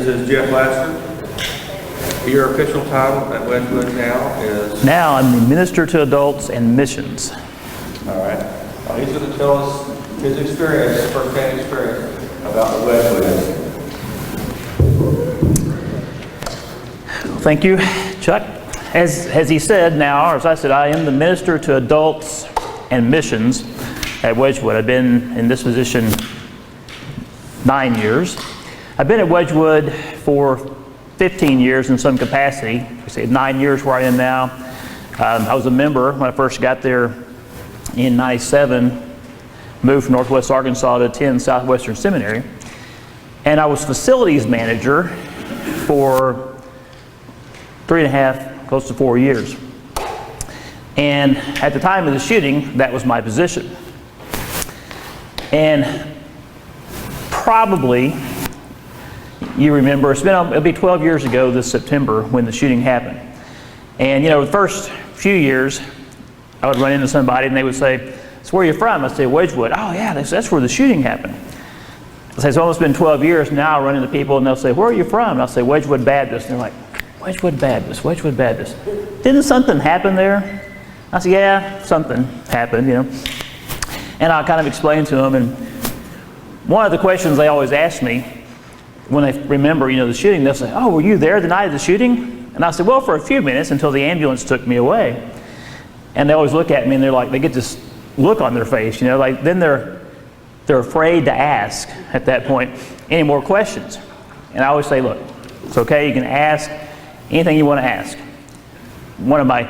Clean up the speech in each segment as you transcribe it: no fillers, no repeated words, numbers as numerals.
This is Jeff Lasser. Your official title at Wedgwood now is? Now I'm the Minister to Adults and Missions. All right. Now he's going to tell us his experience, first-hand experience about the Wedgwood. Thank you, Chuck. As he said now, or as I said, I am the Minister to Adults and Missions at Wedgwood. I've been in this position 9 years. I've been at Wedgwood for 15 years in some capacity. I say 9 years where I am now. I was a member when I first got there in '97, moved from Northwest Arkansas to attend Southwestern Seminary. And I was facilities manager for 3.5, close to 4 years. And at the time of the shooting, that was my position. And probably, you remember, it'll be 12 years ago this September when the shooting happened. And the first few years, I would run into somebody and they would say, "So where are you from?" I'd say, "Wedgwood." "Oh yeah, that's where the shooting happened." I'd say, "It's almost been 12 years now." I run into people and they'll say, "Where are you from?" And I'll say, "Wedgwood Baptist." And they're like, "Wedgwood Baptist, Wedgwood Baptist. Didn't something happen there?" I said, "Yeah, something happened, And I'll kind of explain to them. And one of the questions they always ask me when they remember, the shooting, they'll say, "Oh, were you there the night of the shooting?" And I said, "Well, for a few minutes until the ambulance took me away." And they always look at me and they're like, they get this look on their face, like then they're afraid to ask at that point any more questions. And I always say, "Look, it's okay, you can ask anything you want to ask." One of my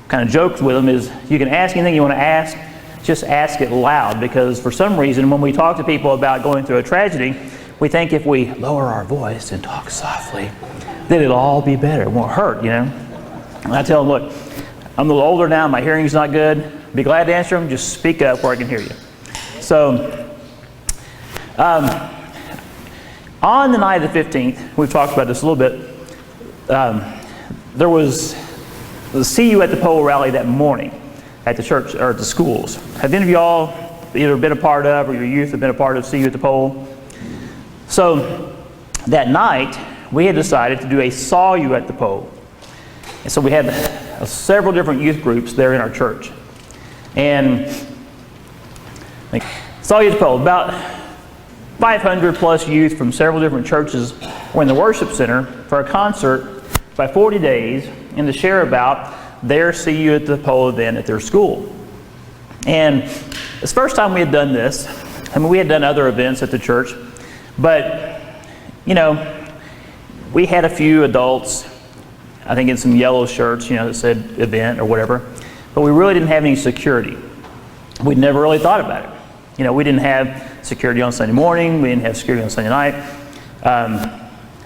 kind of jokes with them is, you can ask anything you want to ask, just ask it loud, because for some reason when we talk to people about going through a tragedy, we think if we lower our voice and talk softly, then it'll all be better, it won't hurt, And I tell them, "Look, I'm a little older now, my hearing's not good. Be glad to answer them, just speak up where I can hear you." So, on the night of the 15th, we've talked about this a little bit, there was the See You at the Pole rally that morning at the church, or at the schools. Have any of y'all either been a part of, or your youth have been a part of See You at the Pole? So, that night, we had decided to do a Saw You at the Pole. And so we had several different youth groups there in our church. And Saw You at the Pole, about 500 plus youth from several different churches were in the worship center for a concert by 40 days and to share about their See You at the Pole event at their school. And it's the first time we had done this. We had done other events at the church, but we had a few adults, I think in some yellow shirts, that said event or whatever, but we really didn't have any security. We'd never really thought about it. We didn't have security on Sunday morning, we didn't have security on Sunday night.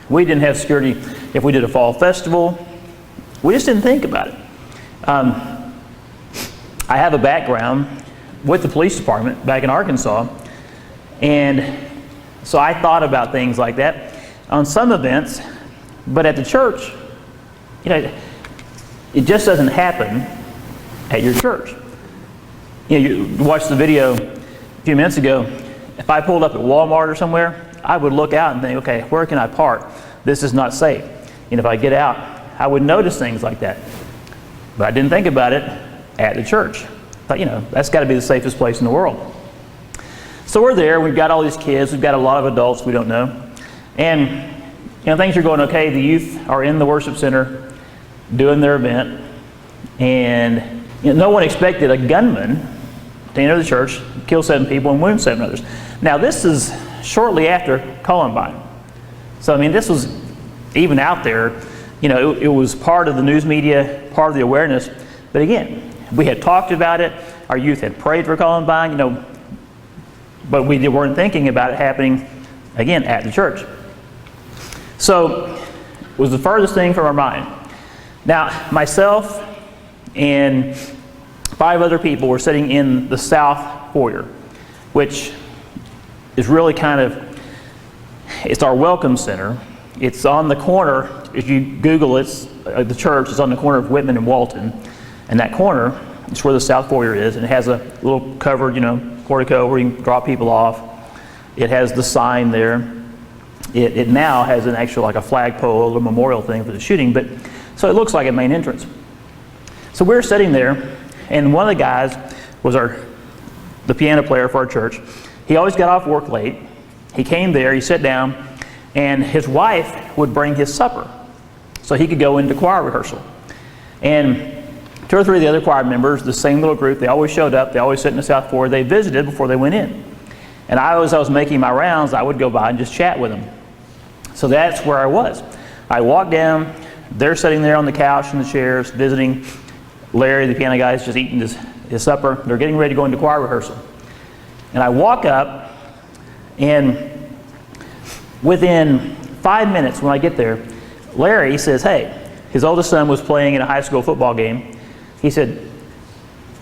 We didn't have security if we did a fall festival. We just didn't think about it. I have a background with the police department back in Arkansas, and so I thought about things like that on some events, but at the church, it just doesn't happen at your church. You watched the video a few minutes ago. If I pulled up at Walmart or somewhere, I would look out and think, okay, where can I park? This is not safe. If I get out, I would notice things like that. But I didn't think about it at the church. But that's got to be the safest place in the world. So we're there, we've got all these kids, we've got a lot of adults we don't know. And things are going okay. The youth are in the worship center doing their event. And no one expected a gunman to enter the church, kill 7 people and wound 7 others. Now this is shortly after Columbine. So this was even out there. It was part of the news media, part of the awareness. But again, we had talked about it. Our youth had prayed for Columbine, but we weren't thinking about it happening again at the church. So it was the furthest thing from our mind. Now, myself and 5 other people were sitting in the south foyer, which is really it's our welcome center. It's on the corner, if you Google it, the church is on the corner of Whitman and Walton. And that corner is where the south foyer is, and it has a little covered, portico where you can drop people off. It has the sign there. it now has an actual, like a flagpole or memorial thing for the shooting, but so it looks like a main entrance. So we're sitting there, and one of the guys was the piano player for our church. He always got off work late. He came there, he sat down, and his wife would bring his supper so he could go into choir rehearsal. And 2 or 3 of the other choir members, the same little group, they always showed up, they always sat in the south floor, they visited before they went in. And as I was making my rounds, I would go by and just chat with them. So that's where I was. I walked down, they're sitting there on the couch in the chairs, visiting. Larry, the piano guy, is just eating his supper. They're getting ready to go into choir rehearsal. And I walk up, and within 5 minutes when I get there, Larry says, hey, his oldest son was playing in a high school football game. He said,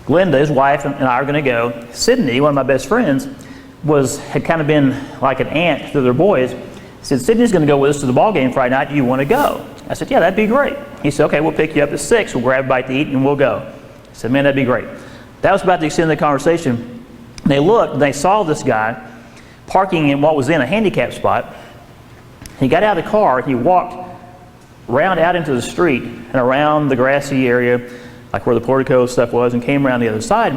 Glenda, his wife, and I are going to go. Sydney, one of my best friends, had kind of been like an aunt to their boys. He said, Sydney's going to go with us to the ball game Friday night. Do you want to go? I said, yeah, that'd be great. He said, okay, we'll pick you up at 6. We'll grab a bite to eat, and we'll go. I said, man, that'd be great. That was about the extent of the conversation. They looked, and they saw this guy parking in what was then a handicap spot. He got out of the car, and he walked round out into the street and around the grassy area, like where the portico stuff was, and came around the other side.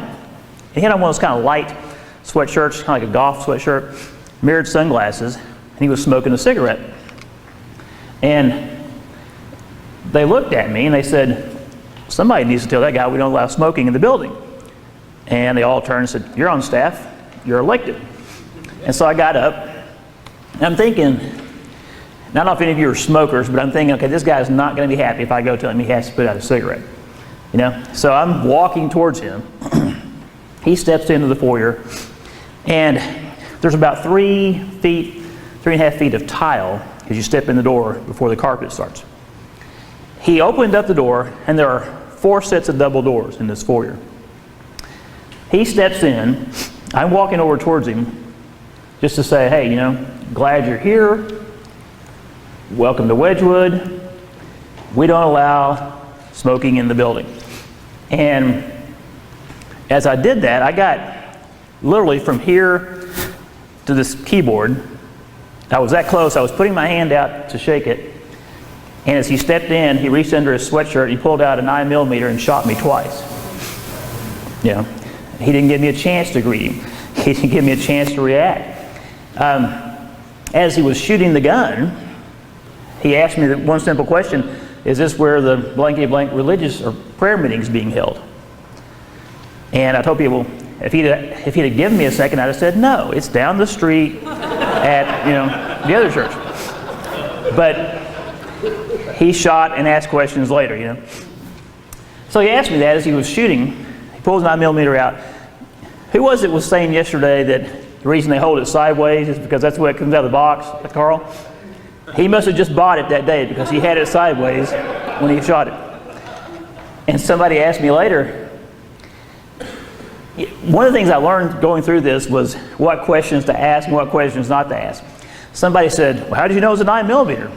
He had on one of those kind of light sweatshirts, kind of like a golf sweatshirt, mirrored sunglasses, and he was smoking a cigarette. And they looked at me and they said, somebody needs to tell that guy we don't allow smoking in the building. And they all turned and said, you're on staff, you're elected. And so I got up, and I'm thinking, I don't know if any of you are smokers, but I'm thinking, okay, this guy's not going to be happy if I go tell him he has to put out a cigarette. You know? So I'm walking towards him. He steps into the foyer, and there's about 3.5 feet of tile as you step in the door before the carpet starts. He opened up the door, and there are 4 sets of double doors in this foyer. He steps in. I'm walking over towards him just to say, hey, glad you're here. Welcome to Wedgwood. We don't allow smoking in the building. And as I did that, I got literally from here to this keyboard. I was that close. I was putting my hand out to shake it. And as he stepped in, he reached under his sweatshirt, he pulled out a 9mm and shot me twice. He didn't give me a chance to greet him. He didn't give me a chance to react. As he was shooting the gun, he asked me the one simple question, is this where the blankety blank religious or prayer meeting is being held? And I told people, if he'd have given me a second, I'd have said, no, it's down the street at, the other church. But he shot and asked questions later, So he asked me that as he was shooting. He pulls 9mm out. Who was saying yesterday that the reason they hold it sideways is because that's the way it comes out of the box, Carl? He must have just bought it that day because he had it sideways when he shot it. And somebody asked me later, one of the things I learned going through this was what questions to ask and what questions not to ask. Somebody said, well, how did you know it was a 9mm?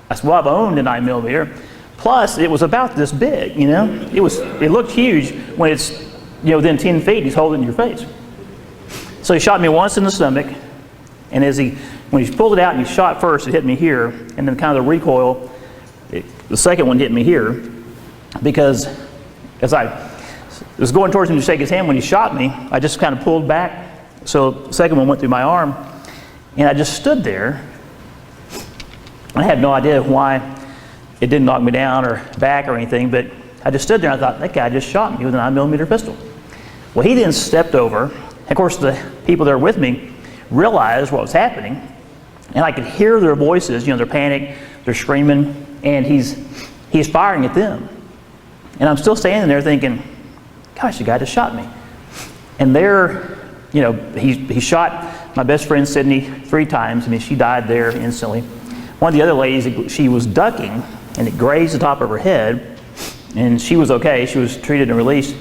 I said, well, I've owned a 9mm. Plus, it was about this big, It looked huge when it's, within 10 feet, he's holding it in your face. So he shot me once in the stomach, and when he pulled it out and he shot first, it hit me here, and then kind of the recoil, the second one hit me here, because as I was going towards him to shake his hand when he shot me, I just kind of pulled back, so the second one went through my arm, and I just stood there. I had no idea why it didn't knock me down or back or anything, but I just stood there and I thought, that guy just shot me with a 9mm pistol. Well, he then stepped over. Of course, the people that were with me realized what was happening, and I could hear their voices, they're panicked, they're screaming, and he's firing at them. And I'm still standing there thinking, gosh, the guy just shot me. And there, he shot my best friend Sydney 3 times. She died there instantly. One of the other ladies, she was ducking, and it grazed the top of her head, and she was okay. She was treated and released.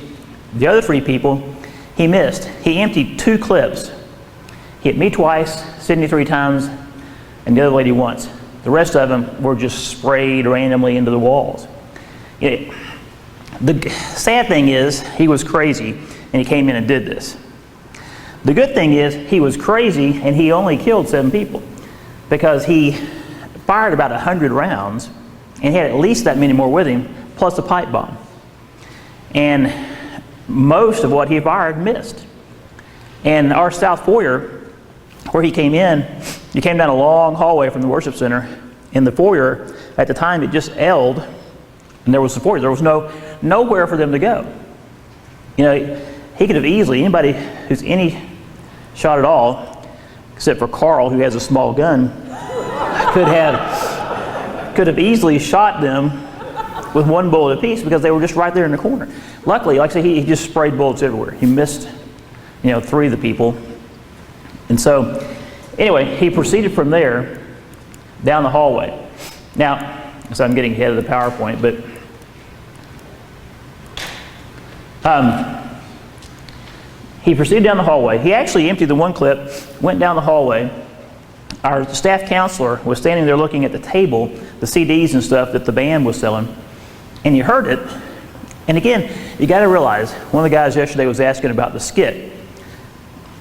The other 3 people, he missed. He emptied 2 clips. He hit me twice, Sydney 3 times, and the other lady once. The rest of them were just sprayed randomly into the walls. The sad thing is, he was crazy, and he came in and did this. The good thing is, he was crazy, and he only killed 7 people. because he fired about 100 rounds, and he had at least that many more with him, plus a pipe bomb. And most of what he fired missed. And our south foyer, where he came in, you came down a long hallway from the worship center. In the foyer, at the time, it just L'd, and there was the foyer. There was nowhere for them to go. You know, he could have easily, anybody who's any shot at all, except for Carl, who has a small gun, could have easily shot them with one bullet apiece because they were just right there in the corner. Luckily, like I said, he just sprayed bullets everywhere. He missed, 3 of the people. And so, anyway, he proceeded from there down the hallway. Now, so I'm getting ahead of the PowerPoint, but he proceeded down the hallway. He actually emptied the one clip, went down the hallway. Our staff counselor was standing there looking at the table, the CDs and stuff that the band was selling, and he heard it. And again, you got to realize, one of the guys yesterday was asking about the skit.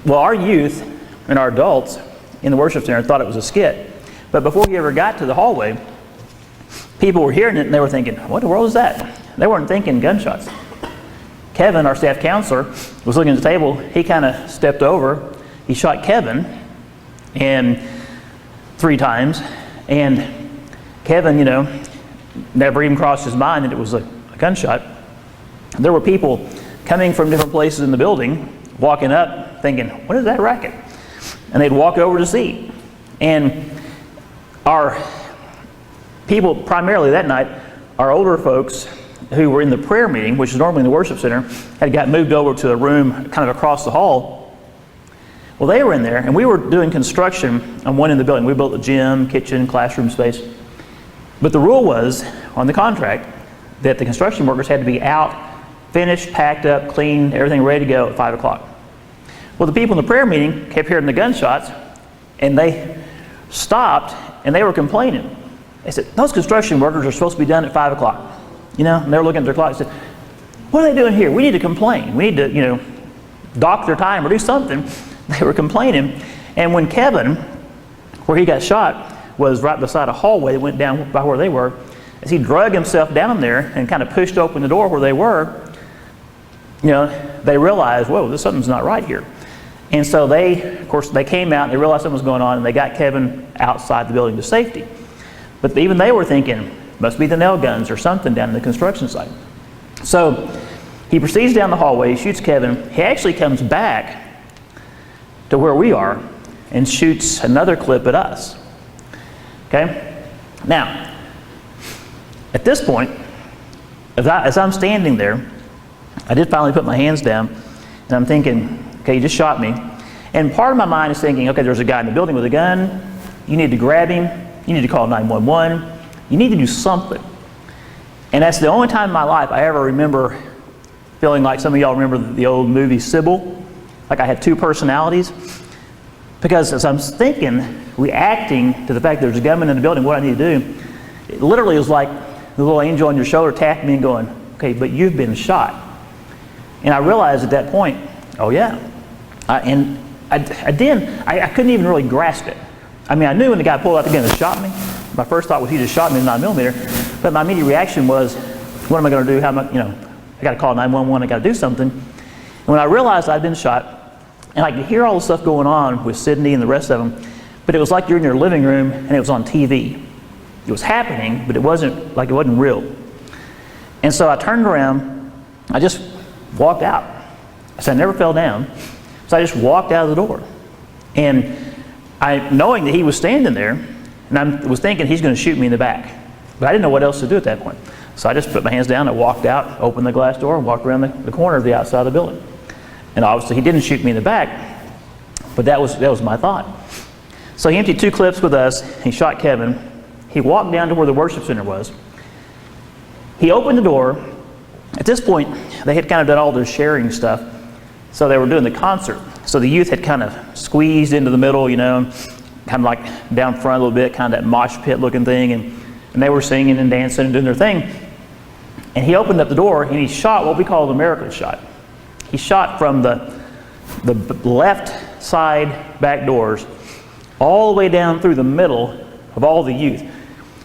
Well, our youth and our adults in the worship center thought it was a skit. But before he ever got to the hallway, people were hearing it and they were thinking, what in the world is that? They weren't thinking gunshots. Kevin, our staff counselor, was looking at the table. He kind of stepped over. He shot Kevin and 3 times. And Kevin, never even crossed his mind that it was a gunshot. There were people coming from different places in the building, walking up, thinking, what is that racket? And they'd walk over to see. And our people, primarily that night, our older folks who were in the prayer meeting, which is normally in the worship center, had got moved over to a room kind of across the hall. Well, they were in there, and we were doing construction on one end of the building. We built a gym, kitchen, classroom space. But the rule was, on the contract, that the construction workers had to be out, finished, packed up, clean, everything ready to go at 5 o'clock. Well, the people in the prayer meeting kept hearing the gunshots, and they stopped, and they were complaining. They said, those construction workers are supposed to be done at 5 o'clock. And they were looking at their clock and said, what are they doing here? We need to complain. We need to, dock their time or do something. They were complaining. And when Kevin, where he got shot, was right beside a hallway that went down by where they were, as he drug himself down there and kind of pushed open the door where they were, they realized, whoa, something's not right here. And so they came out and they realized something was going on, and they got Kevin outside the building to safety. But even they were thinking, must be the nail guns or something down in the construction site. So he proceeds down the hallway, he shoots Kevin. He actually comes back to where we are and shoots another clip at us. Okay? Now, at this point, as I'm standing there, I did finally put my hands down, and I'm thinking, okay, he just shot me. And part of my mind is thinking, okay, there's a guy in the building with a gun. You need to grab him. You need to call 911. You need to do something. And that's the only time in my life I ever remember feeling like some of y'all remember the old movie Sybil, like I had 2 personalities. Because as I'm thinking, reacting to the fact that there's a gunman in the building, what I need to do, it literally was like the little angel on your shoulder tapping me and going, okay, but you've been shot. And I realized at that point, oh yeah. I couldn't even really grasp it. I mean, I knew when the guy pulled out the gun and shot me. My first thought was he just shot me with a 9mm. But my immediate reaction was, what am I going to do? I got to call 911. I got to do something. And when I realized I'd been shot, and I could hear all the stuff going on with Sydney and the rest of them, but it was like you're in your living room and it was on TV. It was happening, but it wasn't real. And so I turned around. I just walked out. So I never fell down. So I just walked out of the door. And knowing that he was standing there, and I was thinking he's going to shoot me in the back. But I didn't know what else to do at that point. So I just put my hands down and walked out, opened the glass door, and walked around the corner of the outside of the building. And obviously he didn't shoot me in the back, but that was my thought. So he emptied 2 clips with us. He shot Kevin. He walked down to where the worship center was. He opened the door. At this point, they had kind of done all their sharing stuff. So they were doing the concert. So the youth had kind of squeezed into the middle, kind of like down front a little bit, kind of that mosh pit looking thing. And they were singing and dancing and doing their thing. And he opened up the door and he shot what we call the miracle shot. He shot from the left side back doors all the way down through the middle of all the youth.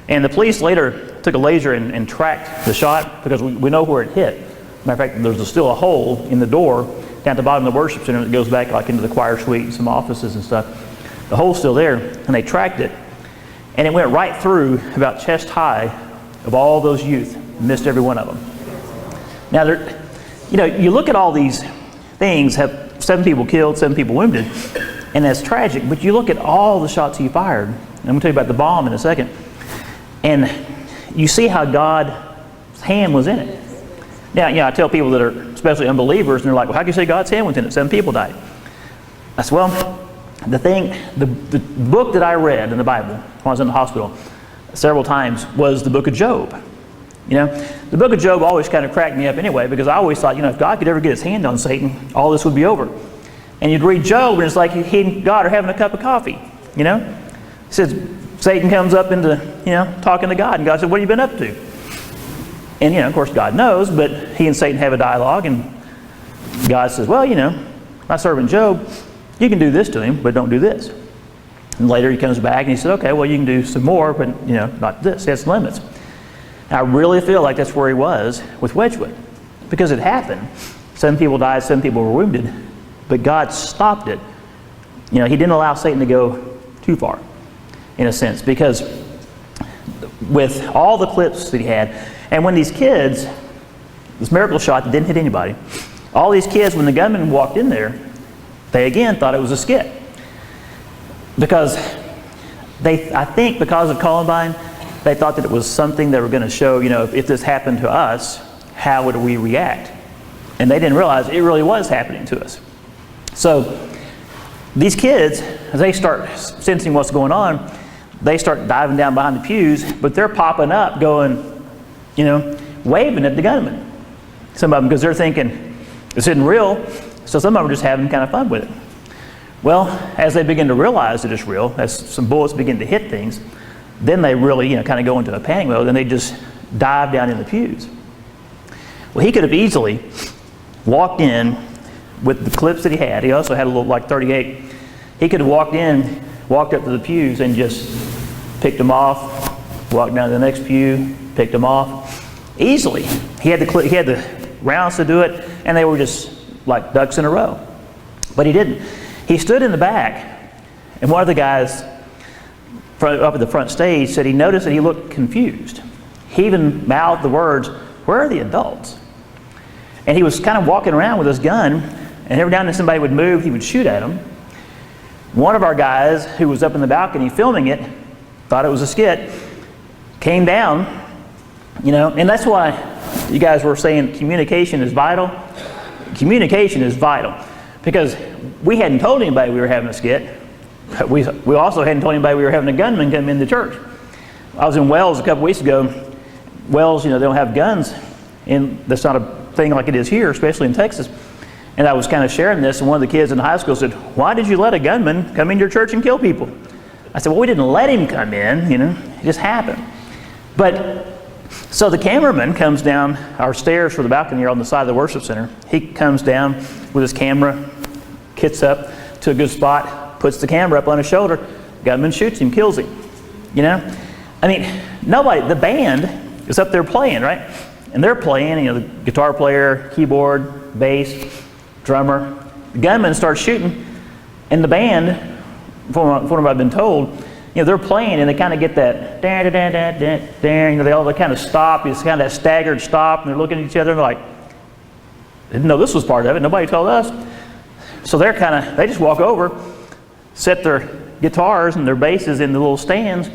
And the police later took a laser and tracked the shot because we know where it hit. Matter of fact, there's still a hole in the door down at the bottom of the worship center that goes back like into the choir suite and some offices and stuff. The hole's still there, and they tracked it. And it went right through about chest high of all those youth, missed every one of them. Now, you look at all these things, have 7 people killed, 7 people wounded, and that's tragic, but you look at all the shots he fired, and I'm going to tell you about the bomb in a second, and you see how God's hand was in it. Now, I tell people that are especially unbelievers, and they're like, well, how can you say God's hand was in it? 7 people died. I said, well, the book that I read in the Bible when I was in the hospital several times was the book of Job. The book of Job always kind of cracked me up anyway, because I always thought, if God could ever get his hand on Satan, all this would be over. And you'd read Job, and it's like he and God are having a cup of coffee. It says Satan comes up into, talking to God, and God said, what have you been up to? And, of course, God knows, but he and Satan have a dialogue, and God says, well, my servant Job, you can do this to him, but don't do this. And later he comes back, and he said, okay, well, you can do some more, but, not this. He has limits. And I really feel like that's where he was with Wedgwood, because it happened. 7 people died, 7 people were wounded, but God stopped it. He didn't allow Satan to go too far, in a sense, because with all the clips that he had, and when these kids, this miracle shot that didn't hit anybody, all these kids, when the gunman walked in there, they again thought it was a skit. Because I think because of Columbine, they thought that it was something they were going to show, if this happened to us, how would we react? And they didn't realize it really was happening to us. So these kids, as they start sensing what's going on, they start diving down behind the pews, but they're popping up going, waving at the gunman. Some of them, because they're thinking, this isn't real, so some of them are just having kind of fun with it. Well, as they begin to realize that it's real, as some bullets begin to hit things, then they really, kind of go into a panic mode, and they just dive down in the pews. Well, he could have easily walked in with the clips that he had. He also had a little, like 38. He could have walked in, walked up to the pews, and just picked them off, walked down to the next pew, picked them off. Easily. He had the rounds to do it, and they were just like ducks in a row. But he didn't. He stood in the back, and one of the guys up at the front stage said he noticed that he looked confused. He even mouthed the words, "Where are the adults?" And he was kind of walking around with his gun, and every now and then somebody would move, he would shoot at them. One of our guys who was up in the balcony filming it thought it was a skit, came down, and that's why you guys were saying communication is vital. Communication is vital, because we hadn't told anybody we were having a skit, but we also hadn't told anybody we were having a gunman come into church. I was in Wells a couple weeks ago. Wells, they don't have guns, and that's not a thing like it is here, especially in Texas. And I was kind of sharing this, and one of the kids in high school said, "Why did you let a gunman come into your church and kill people?" I said, "Well, we didn't let him come in, it just happened." But so the cameraman comes down our stairs for the balcony here on the side of the worship center. He comes down with his camera, kits up to a good spot, puts the camera up on his shoulder. Gunman shoots him, kills him. Nobody, the band is up there playing, right? And they're playing, the guitar player, keyboard, bass, drummer. The gunman starts shooting, and the band, from what I've been told, they're playing, and they kind of get that, they all kind of stop. It's kind of that staggered stop, and they're looking at each other, and they're like, didn't know this was part of it. Nobody told us. So they just walk over, set their guitars and their basses in the little stands,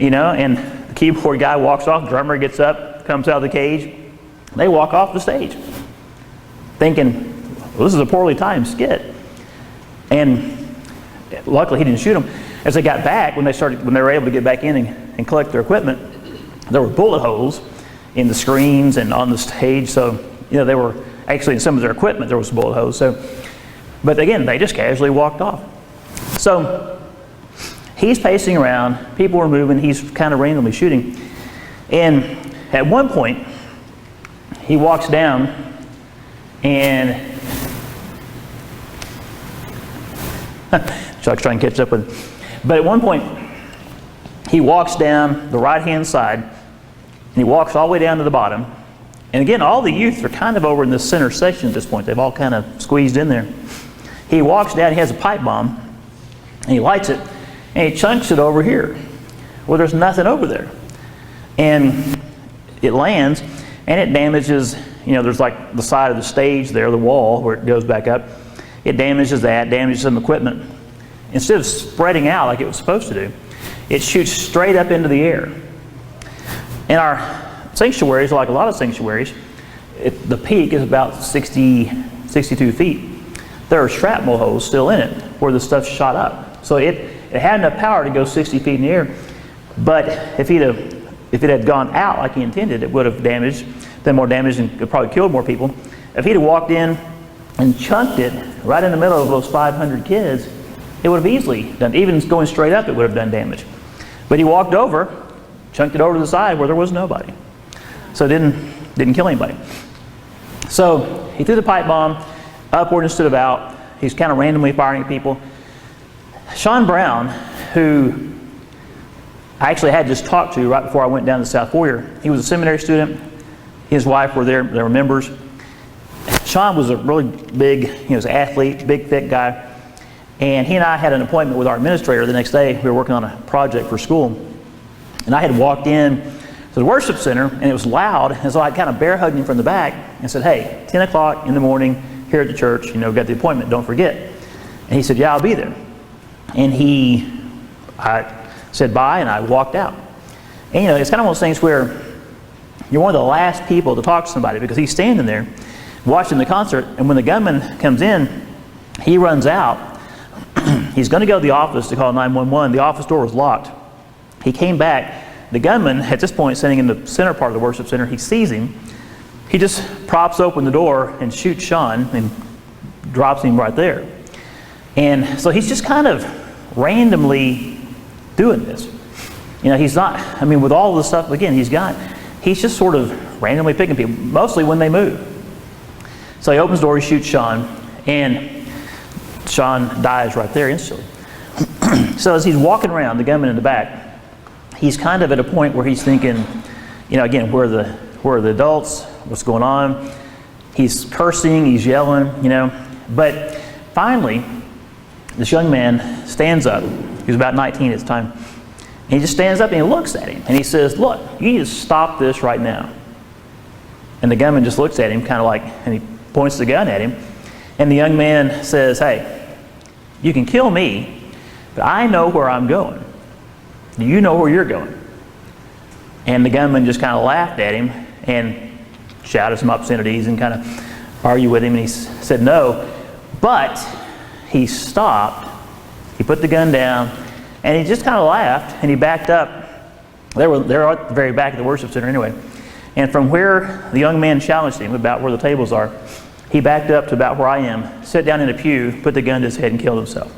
and the keyboard guy walks off, drummer gets up, comes out of the cage. They walk off the stage, thinking, well, this is a poorly timed skit. And luckily he didn't shoot them. As they got back, when they were able to get back in and collect their equipment, there were bullet holes in the screens and on the stage. So, they were actually in some of their equipment, there was bullet holes. So, but again, they just casually walked off. So he's pacing around, people were moving, he's kind of randomly shooting. And at one point, he walks down and Chuck's trying to catch up with him. But at one point, he walks down the right-hand side, and he walks all the way down to the bottom. And again, all the youth are kind of over in the center section at this point. They've all kind of squeezed in there. He walks down, he has a pipe bomb, and he lights it, and he chunks it over here. Well, there's nothing over there. And it lands, and it damages, there's like the side of the stage there, the wall where it goes back up. It damages that, damages some equipment. Instead of spreading out like it was supposed to do, it shoots straight up into the air. And our sanctuaries, like a lot of sanctuaries, the peak is about 62 feet. There are shrapnel holes still in it where the stuff shot up. So it had enough power to go 60 feet in the air. But if it had gone out like he intended, it would have done more damage and it probably killed more people. If he'd have walked in and chunked it right in the middle of those 500 kids, it would have easily done, even going straight up, it would have done damage. But he walked over, chunked it over to the side where there was nobody. So it didn't kill anybody. So he threw the pipe bomb upward instead of out. He's kind of randomly firing at people. Sean Brown, who I actually had just talked to right before I went down to the South Foyer, he was a seminary student. His wife were there. They were members. Sean was a really big, he was an athlete, big, thick guy. And he and I had an appointment with our administrator the next day. We were working on a project for school. And I had walked in to the worship center, and it was loud. And so I kind of bear hugged him from the back and said, hey, 10 o'clock in the morning here at the church, got the appointment, don't forget. And he said, yeah, I'll be there. And I said bye, and I walked out. And it's kind of one of those things where you're one of the last people to talk to somebody because he's standing there watching the concert, and when the gunman comes in, he runs out. He's going to go to the office to call 911. The office door was locked. He came back. The gunman, at this point, sitting in the center part of the worship center, he sees him. He just props open the door and shoots Sean and drops him right there. And so he's just kind of randomly doing this. He's not, with all the stuff, again, he's just sort of randomly picking people, mostly when they move. So he opens the door, he shoots Sean, and Sean dies right there instantly. So as he's walking around, the gunman in the back, he's kind of at a point where he's thinking, again, where are the adults? What's going on? He's cursing, he's yelling, But finally, this young man stands up. He was about 19 at the time. And he just stands up and he looks at him. And he says, look, you need to stop this right now. And the gunman just looks at him kind of like, and he points the gun at him. And the young man says, hey, you can kill me, but I know where I'm going. Do you know where you're going? And the gunman just kind of laughed at him and shouted some obscenities and kind of argued with him. And he said no, but he stopped. He put the gun down, and he just kind of laughed, and he backed up. They're at the very back of the worship center anyway. And from where the young man challenged him, about where the tables are, he backed up to about where I am, sat down in a pew, put the gun to his head, and killed himself.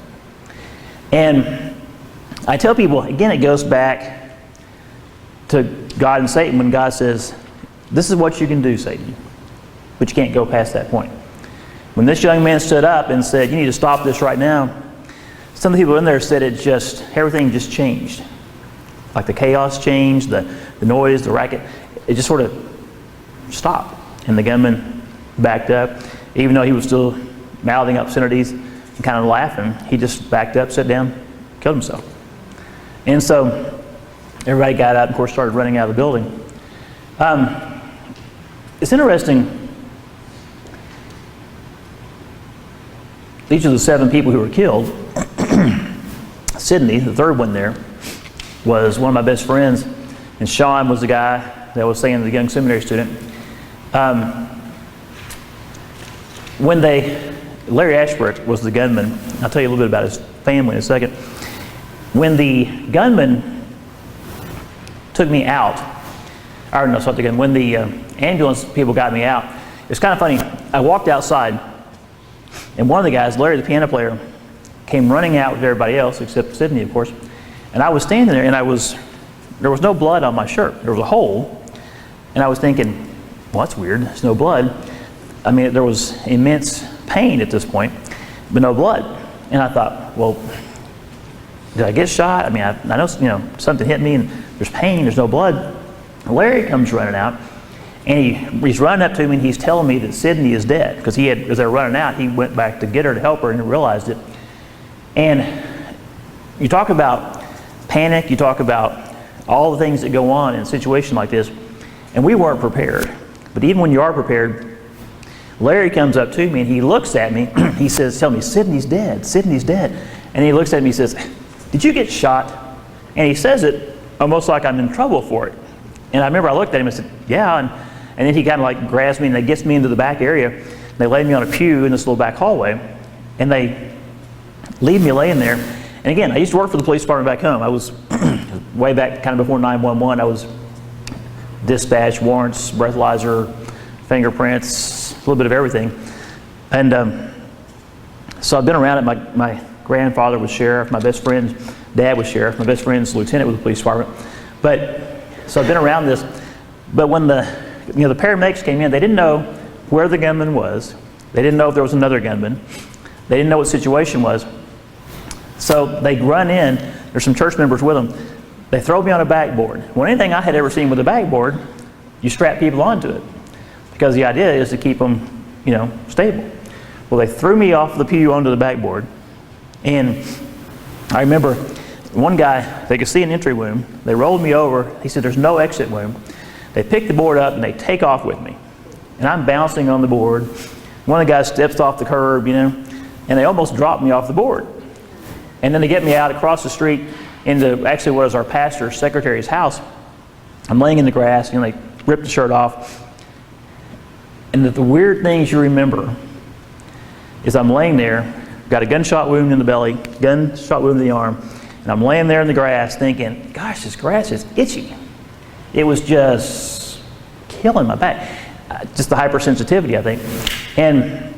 And I tell people, again, it goes back to God and Satan when God says, this is what you can do, Satan, but you can't go past that point. When this young man stood up and said, you need to stop this right now, some of the people in there said everything just changed. Like the chaos changed, the noise, the racket, it just sort of stopped. And the gunman backed up, even though he was still mouthing obscenities and kind of laughing, he just backed up, sat down, killed himself. And so everybody got out and, of course, started running out of the building. It's interesting. These are the 7 people who were killed. Sydney, the third one there, was one of my best friends, and Sean was the guy that was saying the young seminary student. Larry Ashford was the gunman. I'll tell you a little bit about his family in a second. When the gunman took me out, or no, it's not the gunman, when the ambulance people got me out, it's kind of funny. I walked outside, and one of the guys, Larry the piano player, came running out with everybody else, except Sydney, of course. And I was standing there, and there was no blood on my shirt. There was a hole, and I was thinking, well, that's weird. There's no blood. There was immense pain at this point, but no blood. And I thought, well, did I get shot? I mean, I know, something hit me and there's pain, there's no blood. Larry comes running out, and he's running up to me and he's telling me that Sydney is dead, because as they were running out, he went back to get her to help her and realized it. And you talk about panic, you talk about all the things that go on in a situation like this, and we weren't prepared. But even when you are prepared, Larry comes up to me and he looks at me, he says, tell me, Sydney's dead, Sydney's dead. And he looks at me and says, did you get shot? And he says it almost like I'm in trouble for it. And I remember I looked at him and said, yeah. And then he kind of like grabs me and they gets me into the back area. They lay me on a pew in this little back hallway, and they leave me laying there. And again, I used to work for the police department back home. I was way back kind of before 911. I was dispatch, warrants, breathalyzer, fingerprints, a little bit of everything. And so I've been around it. My grandfather was sheriff. My best friend's dad was sheriff. My best friend's lieutenant with the police department. So I've been around this. But when the paramedics came in, they didn't know where the gunman was. They didn't know if there was another gunman. They didn't know what the situation was. So they run in. There's some church members with them. They throw me on a backboard. Well, anything I had ever seen with a backboard, you strap people onto it, because the idea is to keep them, stable. Well, they threw me off the pew onto the backboard, and I remember one guy, they could see an entry wound. They rolled me over. He said, there's no exit wound. They pick the board up and they take off with me, and I'm bouncing on the board. One of the guys steps off the curb, and they almost dropped me off the board. And then they get me out across the street into actually what is our pastor's secretary's house. I'm laying in the grass, and they rip the shirt off. And the weird things you remember is I'm laying there, got a gunshot wound in the belly, gunshot wound in the arm, and I'm laying there in the grass thinking, gosh, this grass is itchy. It was just killing my back. Just the hypersensitivity, I think. And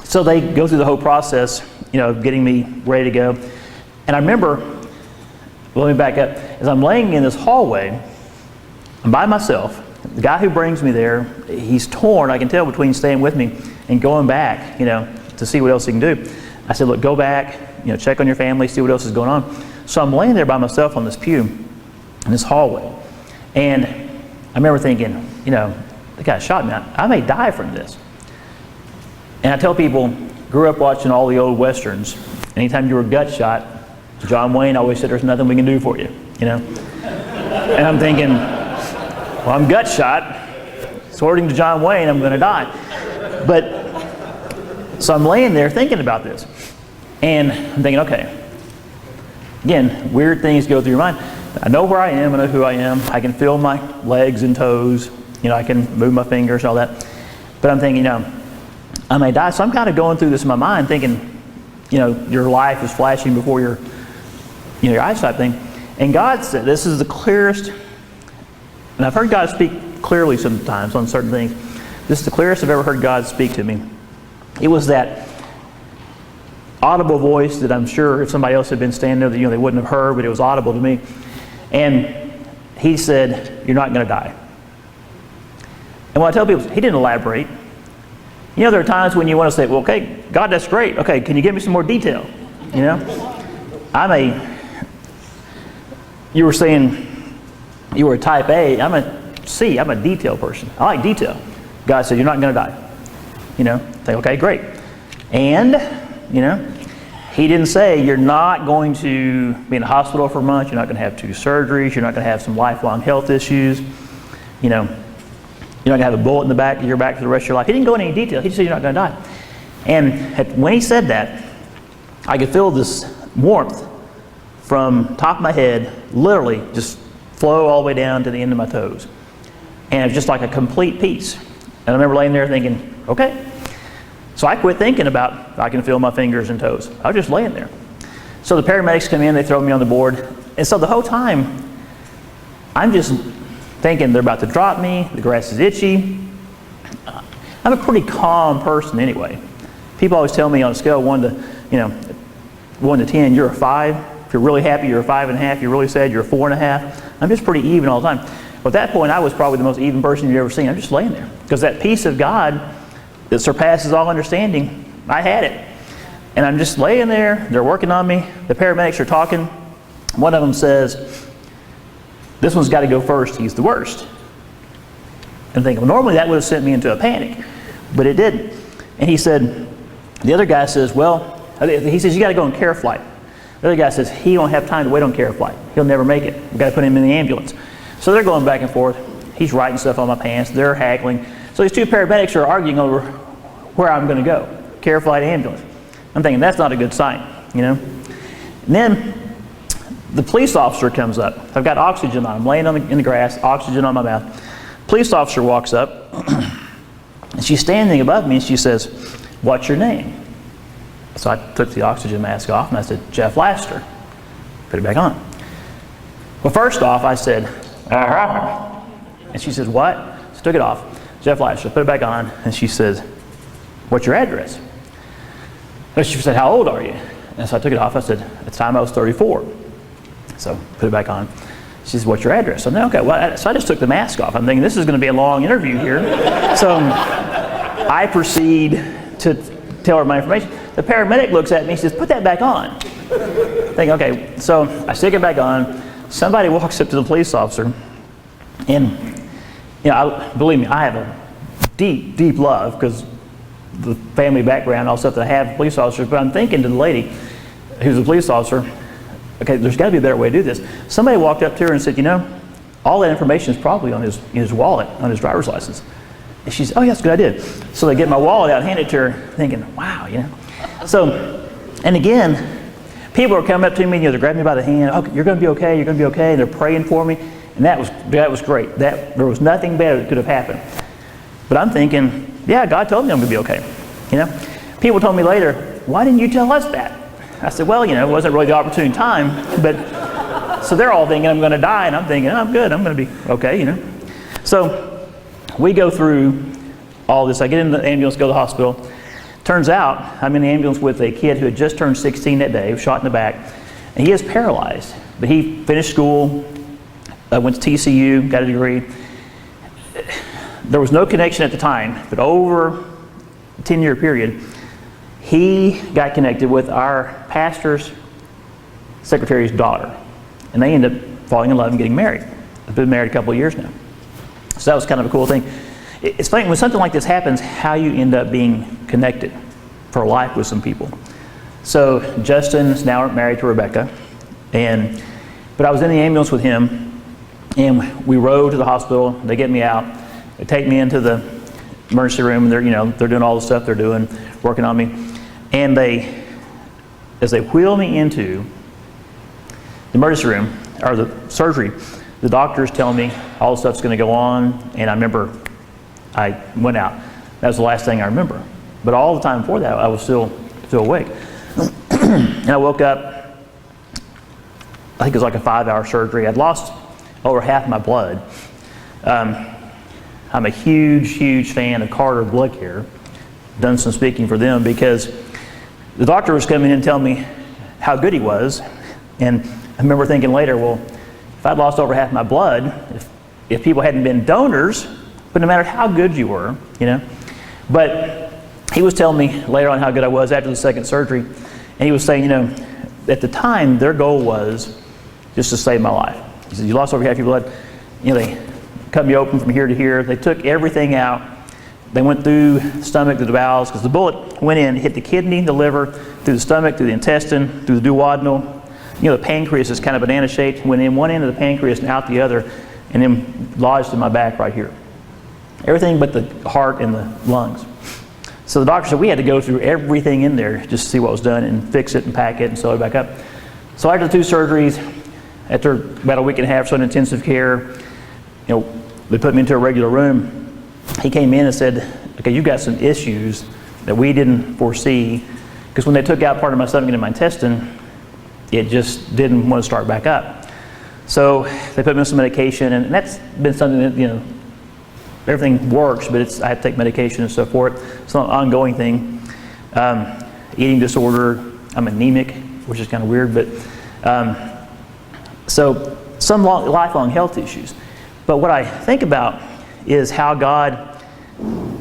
so they go through the whole process, of getting me ready to go. And I remember, let me back up, as I'm laying in this hallway, I'm by myself. The guy who brings me there, he's torn, I can tell, between staying with me and going back, to see what else he can do. I said, look, go back, check on your family, see what else is going on. So I'm laying there by myself on this pew in this hallway. And I remember thinking, the guy shot me. I may die from this. And I tell people, grew up watching all the old westerns. Anytime you were gut shot, John Wayne always said, there's nothing we can do for you, And I'm thinking, well, I'm gut shot. According to John Wayne, I'm going to die. So I'm laying there thinking about this. And I'm thinking, okay. Again, weird things go through your mind. I know where I am, I know who I am. I can feel my legs and toes. I can move my fingers and all that. But I'm thinking, I may die. So I'm kind of going through this in my mind thinking, your life is flashing before your eyes type thing. And God said, this is the clearest, and I've heard God speak clearly sometimes on certain things. This is the clearest I've ever heard God speak to me. It was that audible voice that I'm sure if somebody else had been standing there, that they wouldn't have heard, but it was audible to me. And he said, you're not going to die. And when I tell people, he didn't elaborate. There are times when you want to say, well, okay, God, that's great. Okay, can you give me some more detail? You were saying you were a type A. I'm a C. I'm a detail person. I like detail. God said, you're not going to die. Think, okay, great. And, he didn't say you're not going to be in a hospital for months. You're not going to have 2 surgeries. You're not going to have some lifelong health issues. You're not going to have a bullet in the back of your back for the rest of your life. He didn't go into any detail. He just said you're not going to die. And when he said that, I could feel this warmth from top of my head, literally just flow all the way down to the end of my toes. And it was just like a complete peace. And I remember laying there thinking, okay. So I quit thinking about I can feel my fingers and toes. I was just laying there. So the paramedics come in, they throw me on the board. And so the whole time, I'm just thinking they're about to drop me, the grass is itchy. I'm a pretty calm person anyway. People always tell me on a scale of 1 to 10, you're a 5. If you're really happy, you're a 5.5. You're really sad, you're a 4.5. I'm just pretty even all the time. But at that point, I was probably the most even person you've ever seen. I'm just laying there. Because that peace of God that surpasses all understanding, I had it. And I'm just laying there, they're working on me, the paramedics are talking, One of them says, this one's got to go first, he's the worst. And thinking, well, normally that would have sent me into a panic, but it didn't. And he said, the other guy says, well, he says, you got to go on care flight. The other guy says, he won't have time to wait on care flight. He'll never make it. We've got to put him in the ambulance. So they're going back and forth. He's writing stuff on my pants. They're haggling. So these two paramedics are arguing over where I'm going to go, care flight, ambulance. I'm thinking, that's not a good sign, you know. And then the police officer comes up. I've got oxygen on. I'm laying in the grass, oxygen on my mouth. Police officer walks up, and she's standing above me, and she says, what's your name? So I took the oxygen mask off, and I said, Jeff Laster. Put it back on. Well, first off, I said, and she says, what? So I took it off. Jeff Laster, put it back on, and she says, what's your address? And she said, how old are you? And so I took it off. I said, at the time I was 34. So put it back on. She says, what's your address? So I'm okay. Well, so I just took the mask off. I'm thinking, this is going to be a long interview here. So I proceed to tell her my information. The paramedic looks at me and says, put that back on. Thinking, okay. So I stick it back on. Somebody walks up to the police officer. And, you know, believe me, I have a deep, deep love because the family background, all stuff that I have with police officers. But I'm thinking to the lady who's a police officer, okay, there's got to be a better way to do this. Somebody walked up to her and said, you know, all that information is probably on his wallet, on his driver's license. And she said, oh, yeah, that's a good idea. So they get my wallet out, hand it to her, thinking, wow, you know. So, and again, people are coming up to me, you know, they're grabbing me by the hand, oh, you're going to be okay, you're going to be okay, and they're praying for me. And that was great. There was nothing better that could have happened. But I'm thinking, yeah, God told me I'm going to be okay. You know, people told me later, why didn't you tell us that? I said, well, you know, it wasn't really the opportune time, but so they're all thinking I'm going to die, and I'm thinking, oh, I'm good, I'm going to be okay, you know. So we go through all this. I get in the ambulance, go to the hospital. Turns out I'm in the ambulance with a kid who had just turned 16 that day, shot in the back, and he is paralyzed. But he finished school, went to TCU, got a degree. There was no connection at the time, but over a 10-year period, he got connected with our pastor's secretary's daughter. And they ended up falling in love and getting married. They've been married a couple of years now. So that was kind of a cool thing. It's funny, when something like this happens, how you end up being connected for life with some people. So Justin's now married to Rebecca. But I was in the ambulance with him, and we rode to the hospital. They get me out. They take me into the emergency room, and they're doing all the stuff they're doing, working on me. And as they wheel me into the emergency room, or the surgery, the doctors tell me all the stuff's going to go on, and I remember I went out. That was the last thing I remember. But all the time before that, I was still awake. And I woke up, I think it was like a 5-hour surgery. I'd lost over half my blood. I'm a huge, huge fan of Carter Blood Care. Done some speaking for them because the doctor was coming in and telling me how good he was. And I remember thinking later, well, if I'd lost over half my blood, if people hadn't been donors, but no matter how good you were, you know. But he was telling me later on how good I was after the second surgery. And he was saying, you know, at the time, their goal was just to save my life. He said, you lost over half your blood. You know, they cut me open from here to here. They took everything out. They went through the stomach, through the bowels, because the bullet went in, hit the kidney, the liver, through the stomach, through the intestine, through the duodenal. You know, the pancreas is kind of banana-shaped. Went in one end of the pancreas and out the other, and then lodged in my back right here. Everything but the heart and the lungs. So the doctor said we had to go through everything in there just to see what was done and fix it and pack it and sew it back up. So after the 2 surgeries, after about a week and a half in intensive care, you know, they put me into a regular room. He came in and said, okay, you've got some issues that we didn't foresee, because when they took out part of my stomach and my intestine, it just didn't want to start back up. So they put me on some medication, and that's been something that, you know, everything works, but I have to take medication and stuff for it. It's not an ongoing thing. Eating disorder, I'm anemic, which is kind of weird, but so some lifelong health issues. But what I think about is how God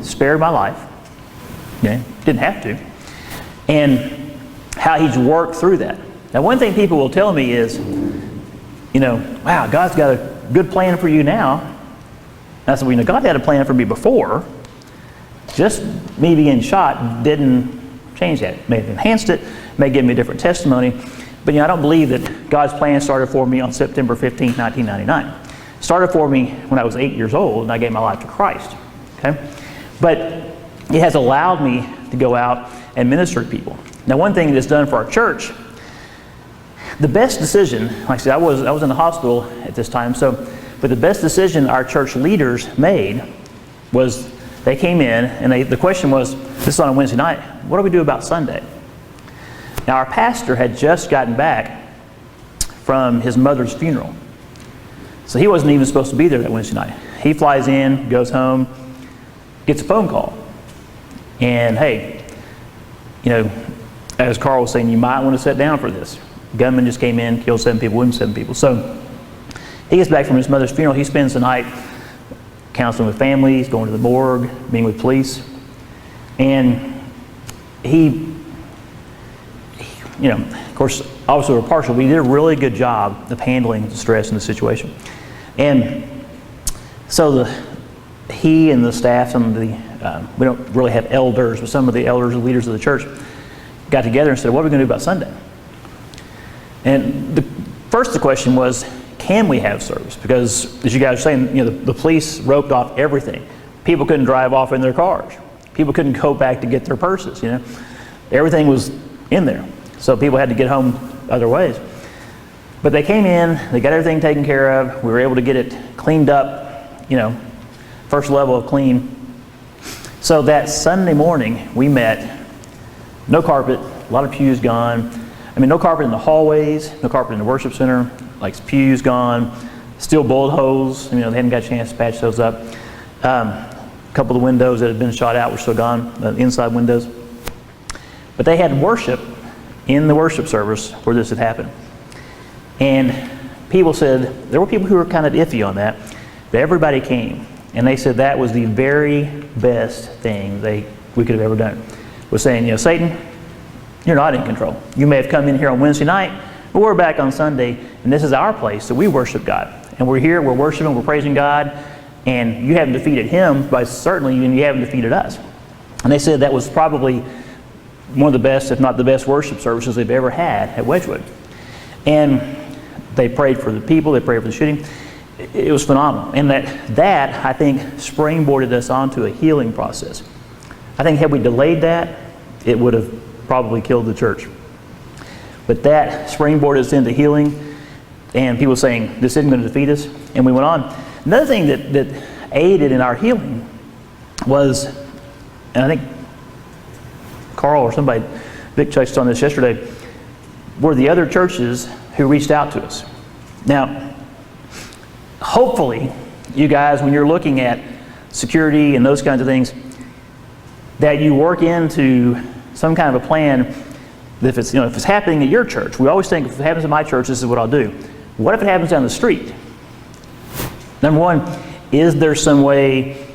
spared my life. Okay? Didn't have to. And how He's worked through that. Now, one thing people will tell me is, wow, God's got a good plan for you now. And I said, well, God had a plan for me before. Just me being shot didn't change that. It may have enhanced it, may give me a different testimony. But I don't believe that God's plan started for me on September 15, 1999. It started for me when I was 8 years old and I gave my life to Christ. Okay? But it has allowed me to go out and minister to people. Now, one thing that's done for our church, the best decision, like I said, I was in the hospital at this time, but the best decision our church leaders made was they came in and the question was, this is on a Wednesday night, what do we do about Sunday? Now, our pastor had just gotten back from his mother's funeral. So he wasn't even supposed to be there that Wednesday night. He flies in, goes home, gets a phone call. And hey, as Carl was saying, you might want to sit down for this. Gunman just came in, killed 7 people, wounded 7 people. So he gets back from his mother's funeral. He spends the night counseling with families, going to the morgue, meeting with police. And of course, obviously we're partial, but he did a really good job of handling the stress in the situation. And so he and the staff, some of the, we don't really have elders, but some of the elders and leaders of the church got together and said, what are we going to do about Sunday? And the question was, can we have service? Because, as you guys are saying, the police roped off everything. People couldn't drive off in their cars. People couldn't go back to get their purses, Everything was in there. So people had to get home other ways. But they came in, they got everything taken care of. We were able to get it cleaned up, first level of clean. So that Sunday morning, we met, no carpet, a lot of pews gone. No carpet in the hallways, no carpet in the worship center, like pews gone, still bullet holes. They hadn't got a chance to patch those up. A couple of the windows that had been shot out were still gone, the inside windows. But they had worship in the worship service where this had happened. And people said, there were people who were kind of iffy on that, but everybody came. And they said that was the very best thing we could have ever done. Was saying, Satan, you're not in control. You may have come in here on Wednesday night, but we're back on Sunday, and this is our place that we worship God. And we're here, we're worshiping, we're praising God, and you haven't defeated him, but certainly you haven't defeated us. And they said that was probably one of the best, if not the best, worship services they've ever had at Wedgwood. And they prayed for the people, they prayed for the shooting. It was phenomenal. And that I think, springboarded us onto a healing process. I think had we delayed that, it would have probably killed the church. But that springboarded us into healing, and people saying, this isn't going to defeat us, and we went on. Another thing that aided in our healing was, and I think Carl or somebody, Vic touched on this yesterday, were the other churches who reached out to us. Now, hopefully, you guys, when you're looking at security and those kinds of things, that you work into some kind of a plan that if it's happening at your church. We always think, if it happens at my church, this is what I'll do. What if it happens down the street? Number one, is there some way,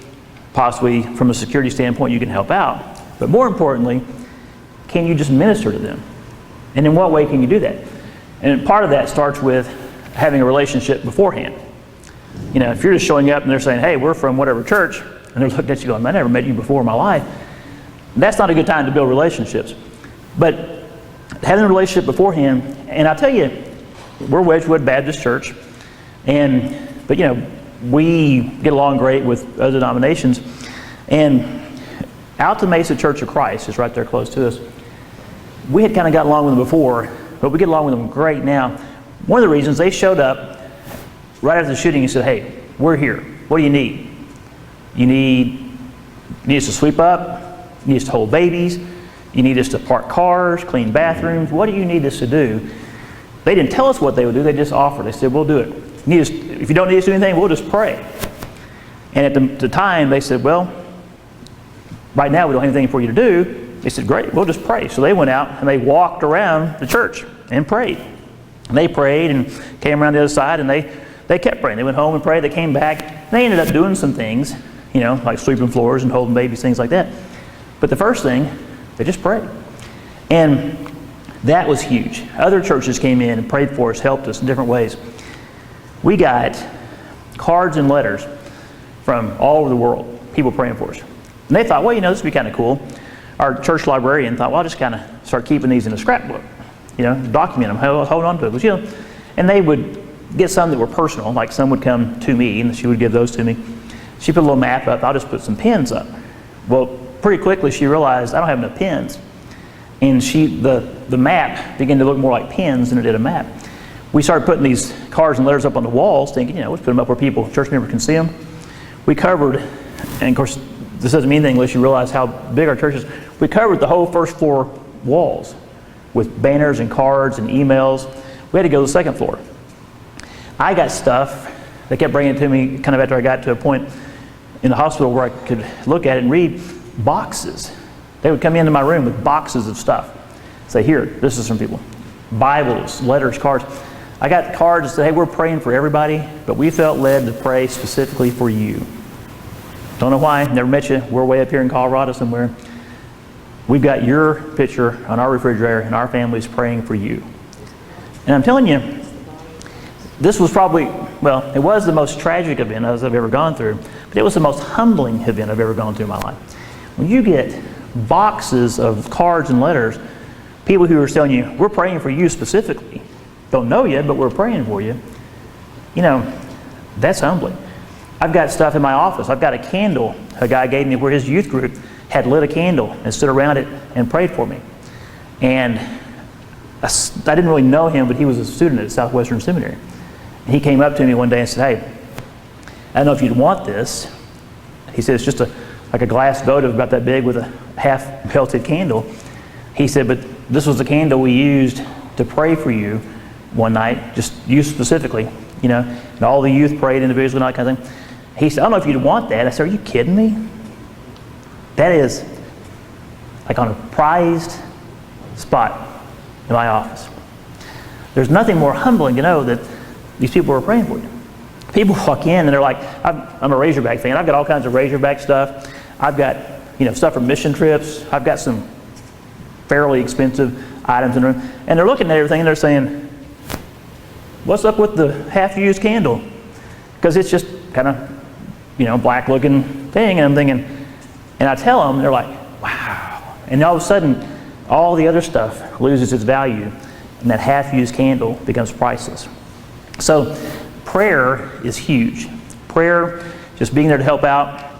possibly from a security standpoint, you can help out? But more importantly, can you just minister to them? And in what way can you do that? And part of that starts with having a relationship beforehand. If you're just showing up and they're saying, hey, we're from whatever church, and they're looking at you going, I never met you before in my life, that's not a good time to build relationships. But having a relationship beforehand, and I'll tell you, we're Wedgwood Baptist Church, but we get along great with other denominations, and Alta Mesa Church of Christ is right there close to us. We had kind of got along with them before, but we get along with them great now. One of the reasons they showed up right after the shooting and said, hey, we're here. What do you need? You need us to sweep up? You need us to hold babies? You need us to park cars, clean bathrooms? What do you need us to do? They didn't tell us what they would do. They just offered. They said, we'll do it. If you don't need us to do anything, we'll just pray. And at the time, they said, well, right now we don't have anything for you to do. They said, great, we'll just pray. So they went out and they walked around the church and prayed. And they prayed and came around the other side, and they kept praying. They went home and prayed. They came back. And they ended up doing some things, like sweeping floors and holding babies, things like that. But the first thing, they just prayed. And that was huge. Other churches came in and prayed for us, helped us in different ways. we got cards and letters from all over the world, people praying for us. And they thought, well, this would be kind of cool. Our church librarian thought, well, I'll just kind of start keeping these in a scrapbook, document them, hold on to them. And they would get some that were personal, like some would come to me, and she would give those to me. She put a little map up, I'll just put some pins up. Well, pretty quickly she realized I don't have enough pins. And the map began to look more like pins than it did a map. We started putting these cards and letters up on the walls, thinking, let's put them up where church members can see them. We covered, and of course, this doesn't mean anything unless you realize how big our church is. We covered the whole first floor walls with banners and cards and emails. We had to go to the second floor. I got stuff. They kept bringing it to me kind of after I got to a point in the hospital where I could look at it and read boxes. They would come into my room with boxes of stuff. Say, here, this is from people. Bibles, letters, cards. I got cards that said, hey, we're praying for everybody, but we felt led to pray specifically for you. Don't know why, never met you. We're way up here in Colorado somewhere. We've got your picture on our refrigerator and our family's praying for you. And I'm telling you, this was probably, it was the most tragic event I've ever gone through, but it was the most humbling event I've ever gone through in my life. When you get boxes of cards and letters, people who are telling you, we're praying for you specifically, don't know you, but we're praying for you, that's humbling. I've got stuff in my office. I've got a candle a guy gave me where his youth group had lit a candle and stood around it and prayed for me. And I didn't really know him, but he was a student at Southwestern Seminary. And he came up to me one day and said, hey, I don't know if you'd want this. He said, it's just like a glass votive about that big with a half melted candle. He said, but this was the candle we used to pray for you one night, just you specifically, and all the youth prayed individually and all that kind of thing. He said, I don't know if you'd want that. I said, are you kidding me? That is like on a prized spot in my office. There's nothing more humbling to know that these people are praying for you. People walk in and they're like, I'm a Razorback fan. I've got all kinds of Razorback stuff. I've got stuff from mission trips. I've got some fairly expensive items in the room. And they're looking at everything and they're saying, what's up with the half-used candle? Because it's just kind of, black looking thing. And I'm thinking, and I tell them, they're like, wow. And all of a sudden, all the other stuff loses its value, and that half-used candle becomes priceless. So prayer is huge. Prayer, just being there to help out,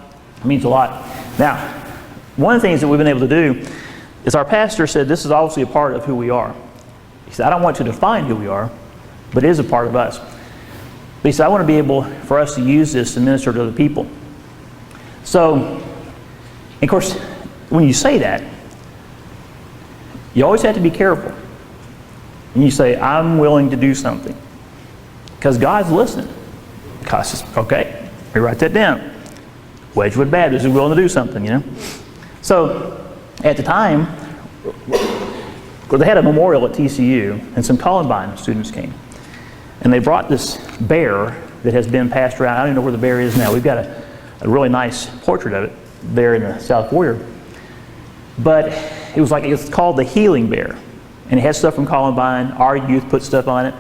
means a lot. Now, one of the things that we've been able to do is our pastor said this is obviously a part of who we are. He said, I don't want to define who we are, but it is a part of us. But he said, I want to be able for us to use this to minister to other people. So, of course, when you say that, you always have to be careful. And you say, I'm willing to do something. Because God's listening. God says, okay, let me write that down. Wedgwood Baptist is willing to do something, So, at the time, they had a memorial at TCU, and some Columbine students came. And they brought this bear that has been passed around. I don't even know where the bear is now. We've got a really nice portrait of it there in the South Foyer. But it's called the Healing Bear. And it had stuff from Columbine. Our youth put stuff on it.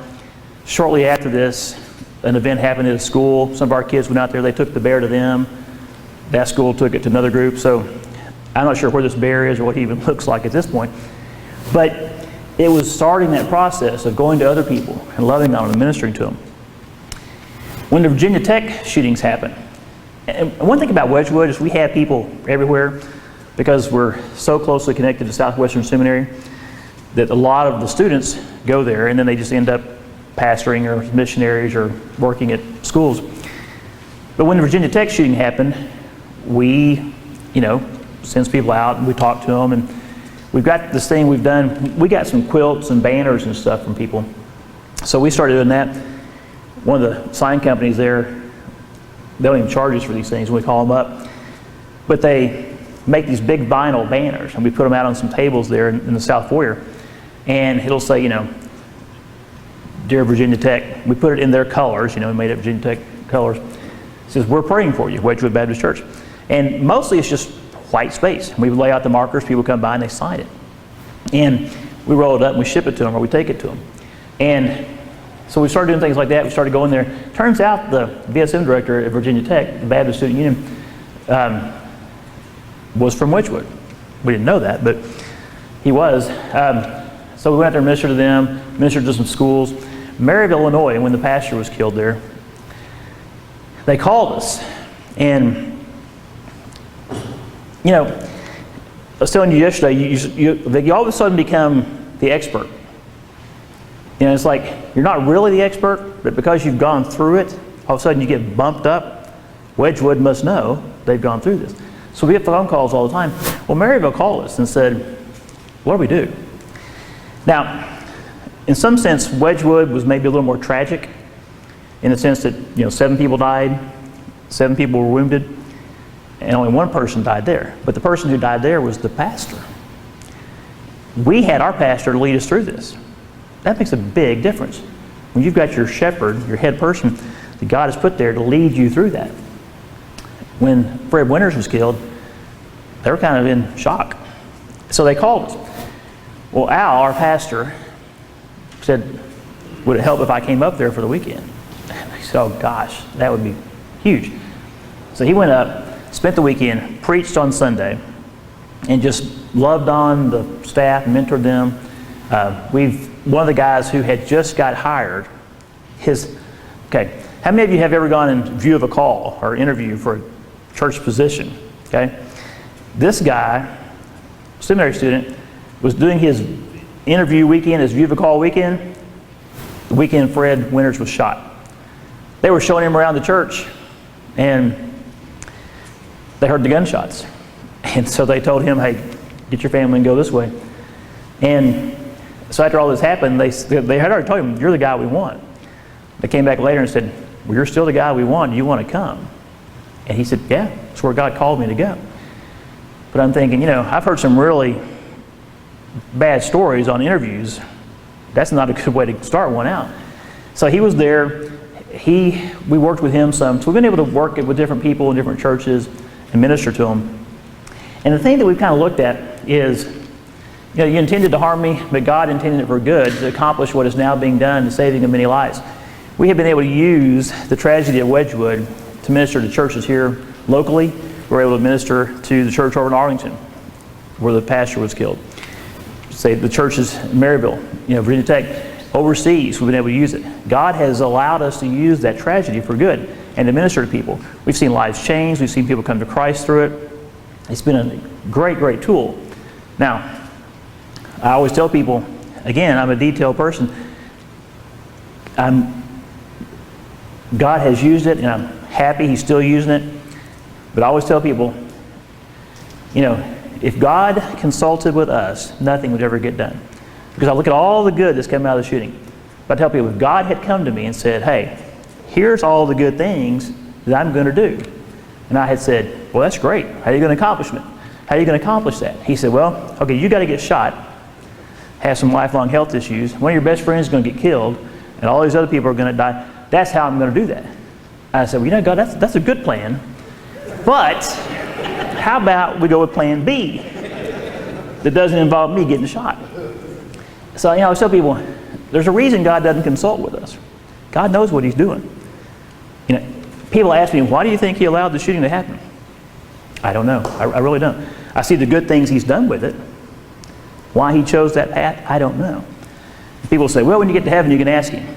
Shortly after this, an event happened at a school. Some of our kids went out there. They took the bear to them. That school took it to another group. So I'm not sure where this bear is or what he even looks like at this point. But it was starting that process of going to other people and loving them and ministering to them. When the Virginia Tech shootings happened, and one thing about Wedgwood is we have people everywhere because we're so closely connected to Southwestern Seminary that a lot of the students go there and then they just end up pastoring or missionaries or working at schools. But when the Virginia Tech shooting happened, we, sends people out and we talk to them, and we've got this thing we've done. We got some quilts and banners and stuff from people. So we started doing that. One of the sign companies there, they don't even charge us for these things when we call them up. But they make these big vinyl banners, and we put them out on some tables there in the South Foyer. And it'll say, Dear Virginia Tech. We put it in their colors, we made it Virginia Tech colors. It says, we're praying for you, Wedgwood Baptist Church. And mostly it's just white space. We lay out the markers, people come by and they sign it. And we roll it up and we ship it to them or we take it to them. And So we started doing things like that. We started going there. Turns out the BSM director at Virginia Tech, the Baptist Student Union, was from Wedgwood. We didn't know that, but he was. So we went out there and ministered to them, ministered to some schools. Maryville, Illinois, when the pastor was killed there, they called us. And, you know, I was telling you yesterday, you all of a sudden become the expert. You know, it's like you're not really the expert, but because you've gone through it, all of a sudden you get bumped up. Wedgwood must know they've gone through this. So we get phone calls all the time. Well, Maryville called us and said, what do we do? Now, in some sense, Wedgwood was maybe a little more tragic in the sense that, 7 people died, 7 people were wounded, and only 1 person died there. But the person who died there was the pastor. We had our pastor lead us through this. That makes a big difference. When you've got your shepherd, your head person, that God has put there to lead you through that. When Fred Winters was killed, they were kind of in shock. So they called us. Well, Al, our pastor, said, would it help if I came up there for the weekend? And I said, oh gosh, that would be huge. So he went up, spent the weekend, preached on Sunday, and just loved on the staff, mentored them. One of the guys who had just got hired, how many of you have ever gone in view of a call or interview for a church position? Okay, this guy, seminary student, was doing his interview weekend, his view of a call weekend. The weekend Fred Winters was shot. They were showing him around the church, and they heard the gunshots. And so they told him, hey, get your family and go this way. And so after all this happened, they had already told him, you're the guy we want. They came back later and said, well, you're still the guy we want. Do you want to come? And he said, yeah, that's where God called me to go. But I'm thinking, I've heard some really bad stories on interviews. That's not a good way to start one out. So he was there. We worked with him some. So we've been able to work with different people in different churches and minister to them. And the thing that we've kind of looked at is, you intended to harm me, but God intended it for good to accomplish what is now being done, the saving of many lives. We have been able to use the tragedy of Wedgwood to minister to churches here locally. We're able to minister to the church over in Arlington, where the pastor was killed. Say the churches in Maryville, Virginia Tech. Overseas, we've been able to use it. God has allowed us to use that tragedy for good and to minister to people. We've seen lives change. We've seen people come to Christ through it. It's been a great, great tool. Now, I always tell people, again, I'm a detailed person. God has used it, and I'm happy He's still using it. But I always tell people, if God consulted with us, nothing would ever get done. Because I look at all the good that's come out of the shooting. But I tell people, if God had come to me and said, hey, here's all the good things that I'm going to do. And I had said, well, that's great. How are you going to accomplish it? How are you going to accomplish that? He said, well, okay, you got to get shot, have some lifelong health issues. One of your best friends is going to get killed, and all these other people are going to die. That's how I'm going to do that. I said, well, God, that's a good plan. But how about we go with plan B that doesn't involve me getting shot? So, I tell people, there's a reason God doesn't consult with us. God knows what He's doing. People ask me, why do you think He allowed the shooting to happen? I don't know. I really don't. I see the good things He's done with it. Why He chose that path, I don't know. People say, well, when you get to heaven, you can ask Him.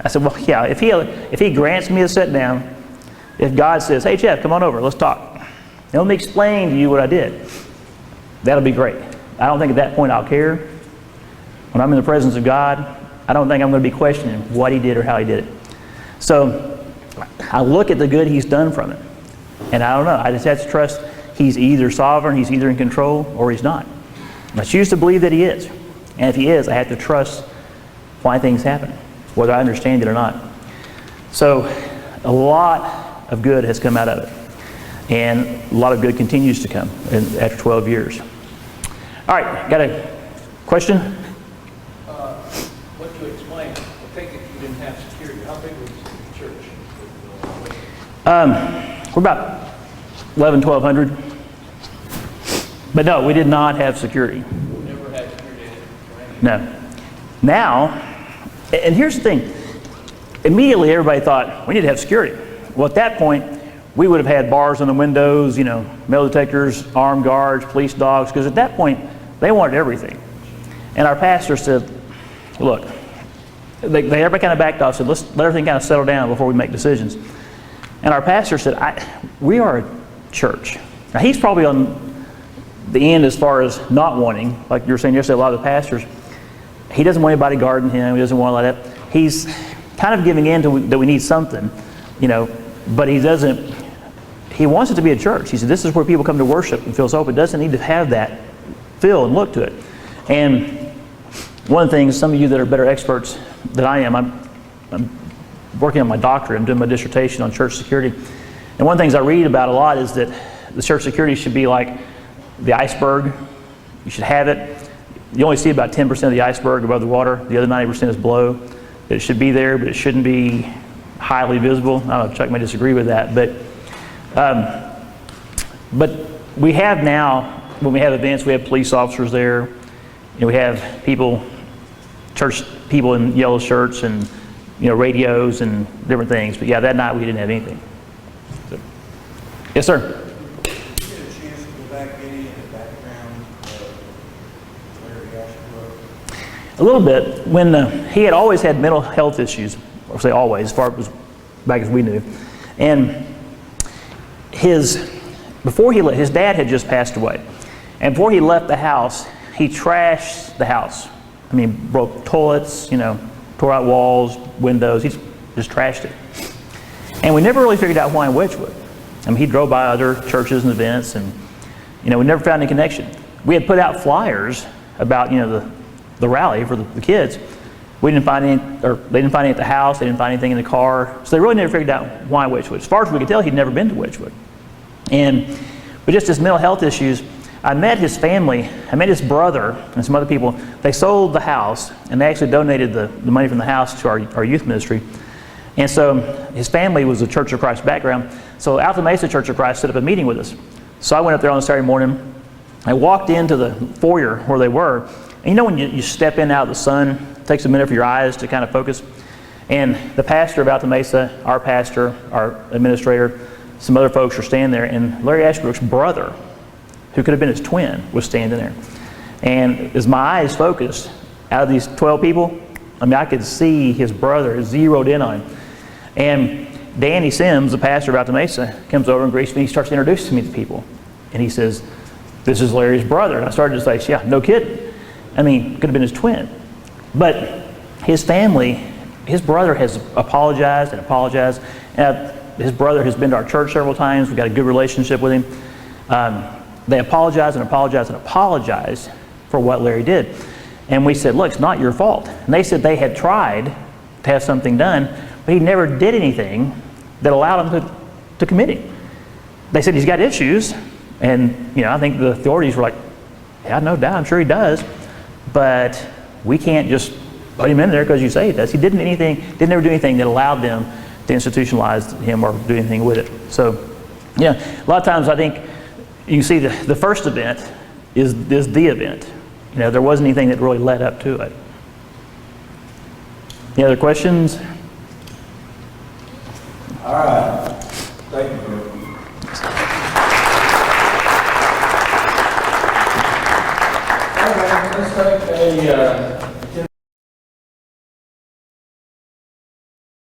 I said, well, yeah, if he grants me a sit down, if God says, hey, Jeff, come on over, let's talk. Now, let me explain to you what I did. That'll be great. I don't think at that point I'll care. When I'm in the presence of God, I don't think I'm going to be questioning what He did or how He did it. So I look at the good He's done from it. And I don't know. I just have to trust He's either sovereign, He's either in control, or He's not. And I choose to believe that He is. And if He is, I have to trust why things happen, whether I understand it or not. So a lot of good has come out of it. And a lot of good continues to come after 12 years. All right, got a question? What to explain? I take it you didn't have security. How big was the church? We're about 1,100. But no, we did not have security. Never had security. No. Now, and here's the thing. immediately everybody thought, we need to have security. Well, at that point, we would have had bars on the windows, metal detectors, armed guards, police dogs, because at that point, they wanted everything. And our pastor said, look, everybody kind of backed off, said, let's let everything kind of settle down before we make decisions. And our pastor said, we are a church. Now, he's probably on the end as far as not wanting, like you were saying yesterday, a lot of the pastors, he doesn't want anybody guarding him, he doesn't want all that. He's kind of giving in to that we need something, but he wants it to be a church. He said, this is where people come to worship and feel so open. It doesn't need to have that feel and look to it. And one of the things, some of you that are better experts than I am, I'm working on my doctorate, I'm doing my dissertation on church security. And one of the things I read about a lot is that the church security should be like the iceberg. You should have it. You only see about 10% of the iceberg above the water. The other 90% is below. It should be there, but it shouldn't be highly visible. I don't know, Chuck may disagree with that, but we have now, when we have events, we have police officers there. We have church people in yellow shirts and radios and different things. But yeah, that night we didn't have anything. So. Yes, sir. Did you get a chance to go back any in the background of Larry Ashbrook? A little bit. When he had always had mental health issues, or say always, as far back as we knew, and his dad had just passed away, and before he left the house, he trashed the house. I mean, broke toilets, tore out walls, windows. He just trashed it, and we never really figured out why in Wedgwood. I mean, he drove by other churches and events, and we never found any connection. We had put out flyers about the rally for the kids. We didn't find any, or they didn't find any at the house. They didn't find anything in the car. So they really never figured out why Wedgwood. As far as we could tell, he'd never been to Wedgwood. But just his mental health issues, I met his family. I met his brother and some other people. They sold the house, and they actually donated the money from the house to our youth ministry. And so his family was a Church of Christ background. So Alta Mesa Church of Christ set up a meeting with us. So I went up there on a Saturday morning. I walked into the foyer where they were. And when you step in and out of the sun, it takes a minute for your eyes to kind of focus. And the pastor of Alta Mesa, our pastor, our administrator, some other folks were standing there. And Larry Ashbrook's brother, who could have been his twin, was standing there. And as my eyes focused, out of these 12 people, I could see his brother zeroed in on him. And Danny Sims, the pastor of Alta Mesa, comes over and greets me. He starts introducing me to people. And he says, this is Larry's brother. And I started to say, yeah, no kidding. I mean, could have been his twin. But his family, his brother has apologized and apologized. His brother has been to our church several times. We've got a good relationship with him. They apologized and apologized and apologized for what Larry did. And we said, look, it's not your fault. And they said they had tried to have something done, but he never did anything that allowed him to commit him. They said he's got issues. And, I think the authorities were like, yeah, no doubt, I'm sure he does. But we can't just put him in there because you say he does. He didn't ever do anything that allowed them to institutionalize him or do anything with it. So, a lot of times I think you can see the first event is the event. There wasn't anything that really led up to it. Any other questions? All right. Thank you, Bill. Okay, let's take a